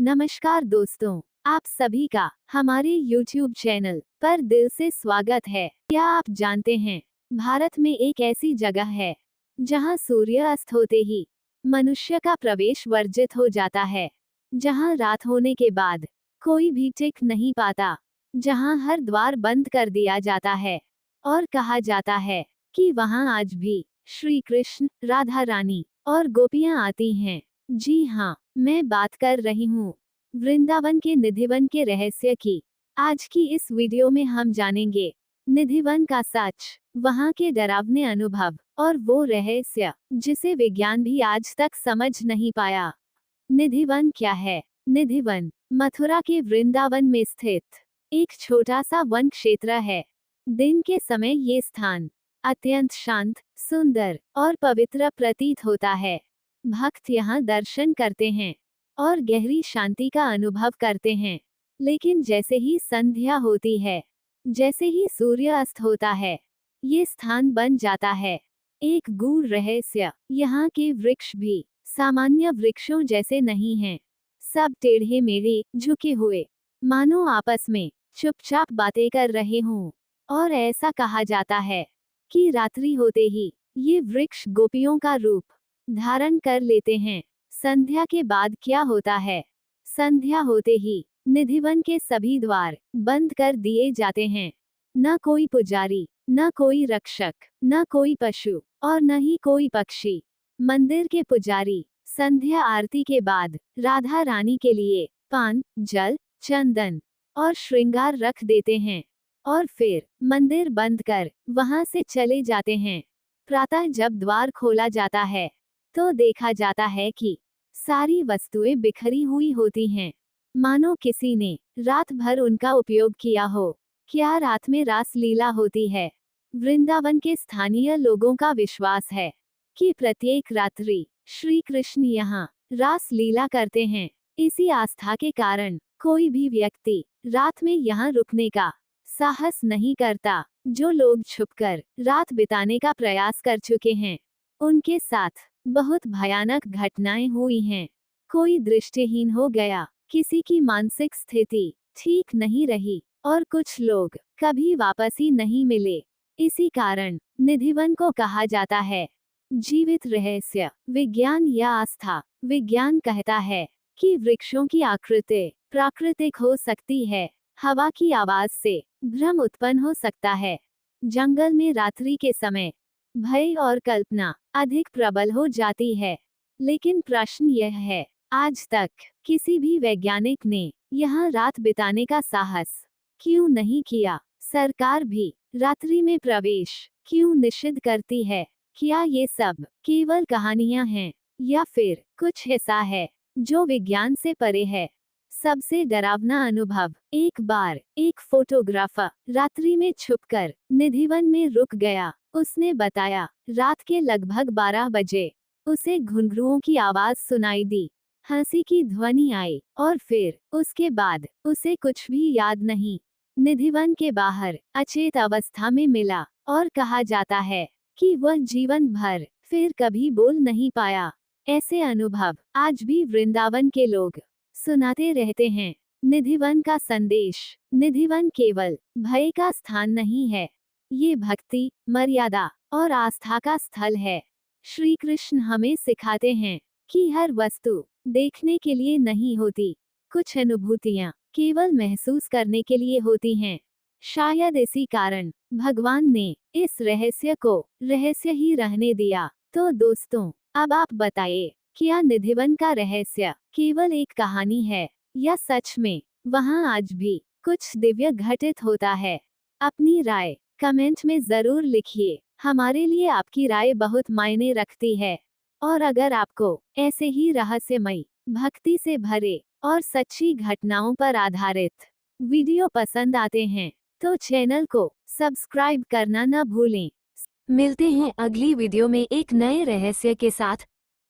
नमस्कार दोस्तों, आप सभी का हमारे YouTube चैनल पर दिल से स्वागत है। क्या आप जानते हैं, भारत में एक ऐसी जगह है जहां सूर्य अस्त होते ही मनुष्य का प्रवेश वर्जित हो जाता है, जहां रात होने के बाद कोई भी टिक नहीं पाता, जहां हर द्वार बंद कर दिया जाता है और कहा जाता है कि वहां आज भी श्री कृष्ण, राधा रानी और गोपियां आती हैं। जी हाँ, मैं बात कर रही हूँ वृंदावन के निधिवन के रहस्य की। आज की इस वीडियो में हम जानेंगे निधिवन का सच, वहाँ के डरावने अनुभव और वो रहस्य जिसे विज्ञान भी आज तक समझ नहीं पाया। निधिवन क्या है? निधिवन मथुरा के वृंदावन में स्थित एक छोटा सा वन क्षेत्र है। दिन के समय ये स्थान अत्यंत शांत, सुंदर और पवित्र प्रतीत होता है। भक्त यहाँ दर्शन करते हैं और गहरी शांति का अनुभव करते हैं। लेकिन जैसे ही संध्या होती है, जैसे ही सूर्य अस्त होता है, ये स्थान बन जाता है एक गूढ़ रहस्य। यहाँ के वृक्ष भी सामान्य वृक्षों जैसे नहीं हैं। सब टेढ़े मेढ़े, झुके हुए, मानो आपस में चुपचाप बातें कर रहे हों। और ऐसा कहा जाता है कि रात्रि होते ही ये वृक्ष गोपियों का रूप धारण कर लेते हैं। संध्या के बाद क्या होता है? संध्या होते ही निधिवन के सभी द्वार बंद कर दिए जाते हैं। न कोई पुजारी, न कोई रक्षक, न कोई पशु और न ही कोई पक्षी। मंदिर के पुजारी संध्या आरती के बाद राधा रानी के लिए पान, जल, चंदन और श्रृंगार रख देते हैं और फिर मंदिर बंद कर वहां से चले जाते हैं। प्रातः जब द्वार खोला जाता है तो देखा जाता है कि सारी वस्तुएं बिखरी हुई होती हैं, मानो किसी ने रात भर उनका उपयोग किया हो। क्या रात में रास लीला होती है? वृंदावन के स्थानीय लोगों का विश्वास है कि प्रत्येक रात्रि श्री कृष्ण यहाँ रास लीला करते हैं। इसी आस्था के कारण कोई भी व्यक्ति रात में यहाँ रुकने का साहस नहीं करता। जो लोग छुपकर रात बिताने का प्रयास कर चुके हैं, उनके साथ बहुत भयानक घटनाएं हुई हैं। कोई दृष्टिहीन हो गया, किसी की मानसिक स्थिति ठीक नहीं रही और कुछ लोग कभी वापस ही नहीं मिले। इसी कारण निधिवन को कहा जाता है जीवित रहस्य। विज्ञान या आस्था। विज्ञान कहता है कि वृक्षों की आकृति प्राकृतिक हो सकती है, हवा की आवाज से भ्रम उत्पन्न हो सकता है, जंगल में रात्रि के समय भय और कल्पना अधिक प्रबल हो जाती है। लेकिन प्रश्न यह है, आज तक किसी भी वैज्ञानिक ने यहाँ रात बिताने का साहस क्यों नहीं किया? सरकार भी रात्रि में प्रवेश क्यों निषिद्ध करती है? क्या ये सब केवल कहानियां हैं या फिर कुछ ऐसा है जो विज्ञान से परे है? सबसे डरावना अनुभव। एक बार एक फोटोग्राफर रात्रि में छुपकर निधिवन में रुक गया। उसने बताया, रात के लगभग 12 बजे उसे घुंघरुओं की आवाज सुनाई दी, हंसी की ध्वनि आई और फिर उसके बाद उसे कुछ भी याद नहीं। निधिवन के बाहर अचेत अवस्था में मिला और कहा जाता है कि वह जीवन भर फिर कभी बोल नहीं पाया। ऐसे अनुभव आज भी वृंदावन के लोग सुनाते रहते हैं। निधिवन का संदेश। निधिवन केवल भय का स्थान नहीं है, ये भक्ति, मर्यादा और आस्था का स्थल है। श्री कृष्ण हमें सिखाते हैं कि हर वस्तु देखने के लिए नहीं होती, कुछ अनुभूतियां केवल महसूस करने के लिए होती हैं। शायद इसी कारण भगवान ने इस रहस्य को रहस्य ही रहने दिया। तो दोस्तों, अब आप बताइए, क्या निधिवन का रहस्य केवल एक कहानी है या सच में वहाँ आज भी कुछ दिव्य घटित होता है? अपनी राय कमेंट में जरूर लिखिए। हमारे लिए आपकी राय बहुत मायने रखती है। और अगर आपको ऐसे ही रहस्यमयी, भक्ति से भरे और सच्ची घटनाओं पर आधारित वीडियो पसंद आते हैं तो चैनल को सब्सक्राइब करना न भूलें। मिलते हैं अगली वीडियो में एक नए रहस्य के साथ।